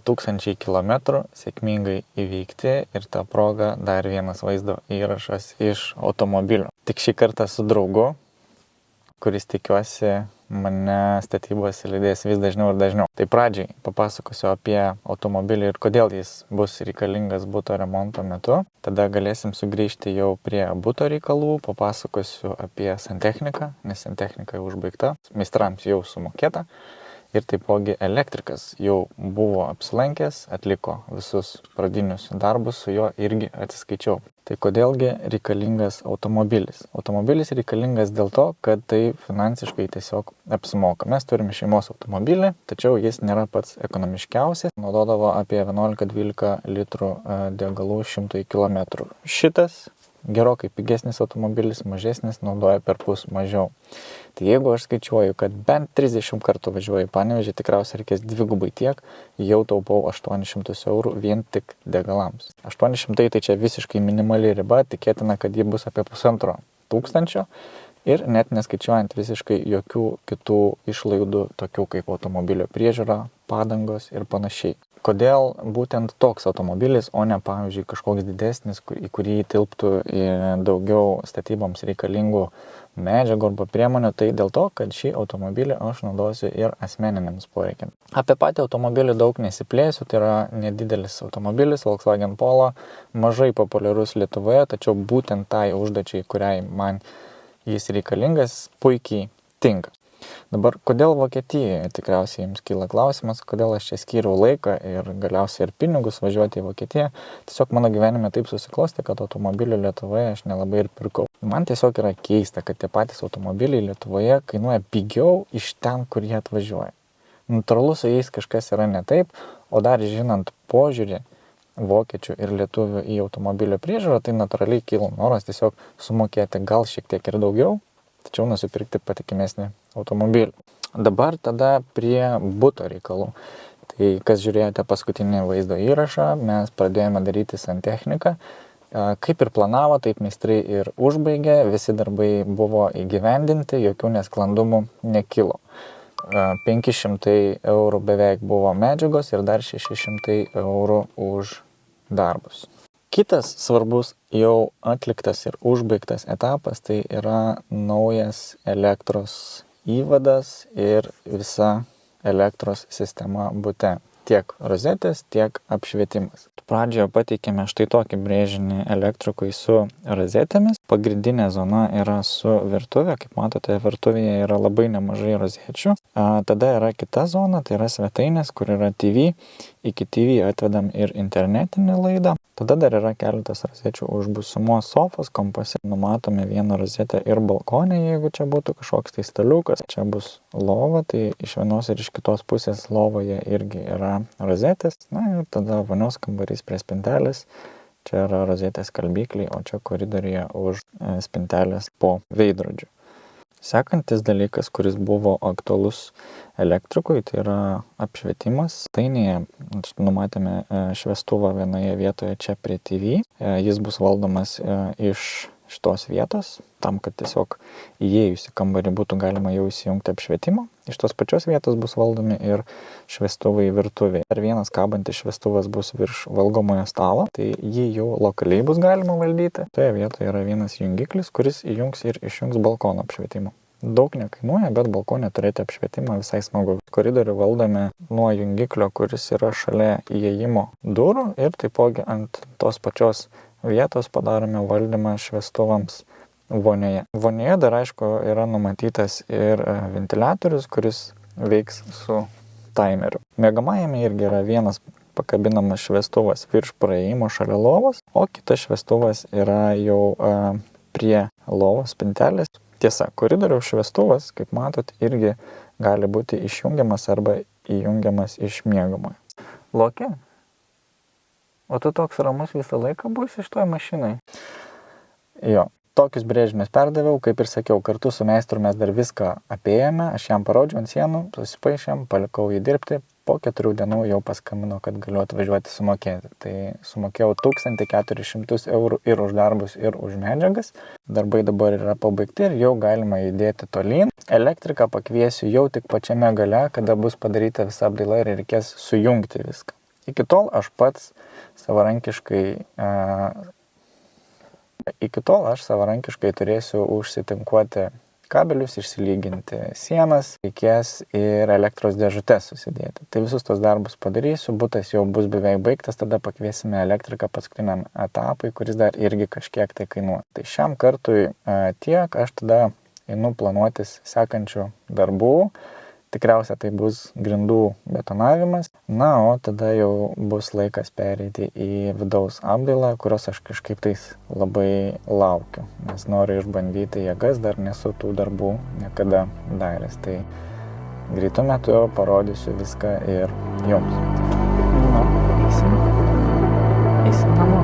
Tūkstančiai kilometrų sėkmingai įveikti ir ta proga dar vienas vaizdo įrašas iš automobilio. Tik šį kartą su draugu, kuris tikiuosi mane statybose lydės vis dažniau ir dažniau. Tai pradžiai papasakosiu apie automobilį ir kodėl jis bus reikalingas buto remonto metu. Tada galėsim sugrįžti jau prie buto reikalų, papasakosiu apie santechniką, nes santechnika jau užbaigta, meistrams jau sumokėta. Ir taipogi elektrikas jau buvo apsilankęs, atliko visus pradinius darbus, su juo irgi atsiskaičiau. Tai kodėlgi reikalingas automobilis? Automobilis reikalingas dėl to, kad tai finansiškai tiesiog apsimoka. Mes turime šeimos automobilį, tačiau jis nėra pats ekonomiškiausias. Naudodavo apie 11-12 litrų degalų 100 km. Šitas gerokai pigesnis automobilis, mažesnis, naudoja perpus mažiau. Tai jeigu aš skaičiuoju, kad bent 30 kartų važiuoju į Panevėžį, tikriausiai reikės dvigubai tiek, jau taupau 800 eurų vien tik degalams. 800 tai čia visiškai minimali riba, tikėtina, kad ji bus apie 1500 ir net neskaičiuojant visiškai jokių kitų išlaidų, tokių kaip automobilio priežiūra, padangos ir panašiai. Kodėl būtent toks automobilis, o ne, pavyzdžiui, kažkoks didesnis, į kurį tilptų daugiau statyboms reikalingų medžiagų arba priemonių, tai dėl to, kad šį automobilį aš naudosiu ir asmeniniams poreikiams. Apie patį automobilį daug nesiplėsiu, tai yra nedidelis automobilis, Volkswagen Polo, mažai populiarus Lietuvoje, tačiau būtent tai užduočiai, kuriai man jis reikalingas, puikiai tinka. Dabar, kodėl Vokietijoje, tikriausiai jums kyla klausimas, kodėl aš čia skyriau laiką ir galiausiai ir pinigus važiuoti į Vokietiją. Tiesiog mano gyvenime taip susiklostė, kad automobilių Lietuvoje aš nelabai ir pirkau. Man tiesiog yra keista, kad tie patys automobiliai Lietuvoje kainuoja pigiau iš ten, kur jie atvažiuoja. Natūralu, su jais kažkas yra ne taip, o dar žinant požiūrį vokiečių ir lietuvių į automobilio priežiūrą, tai natūraliai kyla noras tiesiog sumokėti gal šiek tiek ir daugiau, tačiau nusipirkti patikimesnį automobilį. Dabar tada prie buto reikalų. Tai kas žiūrėjote paskutinį vaizdo įrašą, mes pradėjome daryti santechniką. Kaip ir planavo, taip meistrai ir užbaigė, visi darbai buvo įgyvendinti, jokių nesklandumų nekilo. 500 eurų beveik buvo medžiagos ir dar 600 eurų už darbus. Kitas svarbus jau atliktas ir užbaigtas etapas tai yra naujas elektros įvadas ir visa elektros sistema bute. Tiek rozetės, tiek apšvietimas. Pradžioje pateikėme štai tokį brėžinį elektrikui su rozetėmis. Pagrindinė zona yra su virtuvė. Kaip matote, virtuvėje yra labai nemažai rozečių. Tada yra kita zona, tai yra svetainės, kur yra TV. Iki TV atvedam ir internetinį laidą. Tada dar yra keletas rozečių už būsimos sofos kampose. Numatome vieną rozetę ir balkonę, jeigu čia būtų kažkoks tai staliukas. Čia bus lova, tai iš vienos ir iš kitos pusės lovoje irgi yra rozetės. Na ir tada vonios kambarys prie spintelės. Čia yra rozetės skalbikliai, o čia koridoriuje už spintelės po veidrodžiu. Sekantis dalykas, kuris buvo aktualus elektrikui, tai yra apšvietimas. Stainėje numatėme šviestuvą vienoje vietoje čia prie TV. Jis bus valdomas iš šitos vietos, tam, kad tiesiog įėjus į kambarį būtų galima jau įsijungti apšvietimą. Iš tos pačios vietos bus valdomi ir šviestuvai virtuvėje. Dar vienas kabantis šviestuvas bus virš valgomojo stalo, tai jį jau lokaliai bus galima valdyti. Toje vietoje yra vienas jungiklis, kuris įjungs ir išjungs balkono apšvietimą. Daug nekainuoja, bet balkonė turėti apšvietimą visai smagu. Koridorių valdome nuo jungiklio, kuris yra šalia įėjimo durų ir taipogi ant tos pačios vietos padarome valdymą šviestuvams vonioje. Vonioje dar aišku yra numatytas ir ventiliatorius, kuris veiks su timeriu. Miegamajame irgi yra vienas pakabinamas šviestuvas virš praėjimo šalia lovos, o kitas šviestuvas yra jau prie lovos spintelės. Tiesa, koridoriaus šviestuvas, kaip matot, irgi gali būti išjungiamas arba įjungiamas iš miegamojo. Loki? O tu toks ramus visą laiką būsi iš toj mašinai? Jo. Tokius brėžinius perdaviau, kaip ir sakiau, kartu su meistru mes dar viską apėjome, aš jam parodžiau ant sienų, susipaišėm, palikau jį dirbti, po 4 dienų jau paskambino, kad galiu atvažiuoti sumokėti. Tai sumokėjau 1400 eurų ir už darbus, ir už medžiagas. Darbai dabar yra pabaigti ir jau galima judėti tolyn. Elektriką pakviesiu jau tik pačiame gale, kada bus padaryta visa apdaila ir reikės sujungti viską. Iki tol aš pats savarankiškai turėsiu užsitinkuoti kabelius, išsilyginti sienas, reikės ir elektros dėžutes susidėti. Tai visus tos darbus padarysiu, butas jau bus beveik baigtas, tada pakviesime elektriką paskutiniam etapui, kuris dar irgi kažkiek tai kainuoja. Tai šiam kartui tiek, aš tada einu planuotis sekančių darbų. Tikriausia tai bus grindų betonavimas, na, o tada jau bus laikas pereiti į vidaus apdailą, kurios aš kažkaip tais labai laukiu, nes noriu išbandyti jėgas, dar nesu tų darbų niekada daręs, tai greitu metu parodysiu viską ir jums. Na, eisim namo.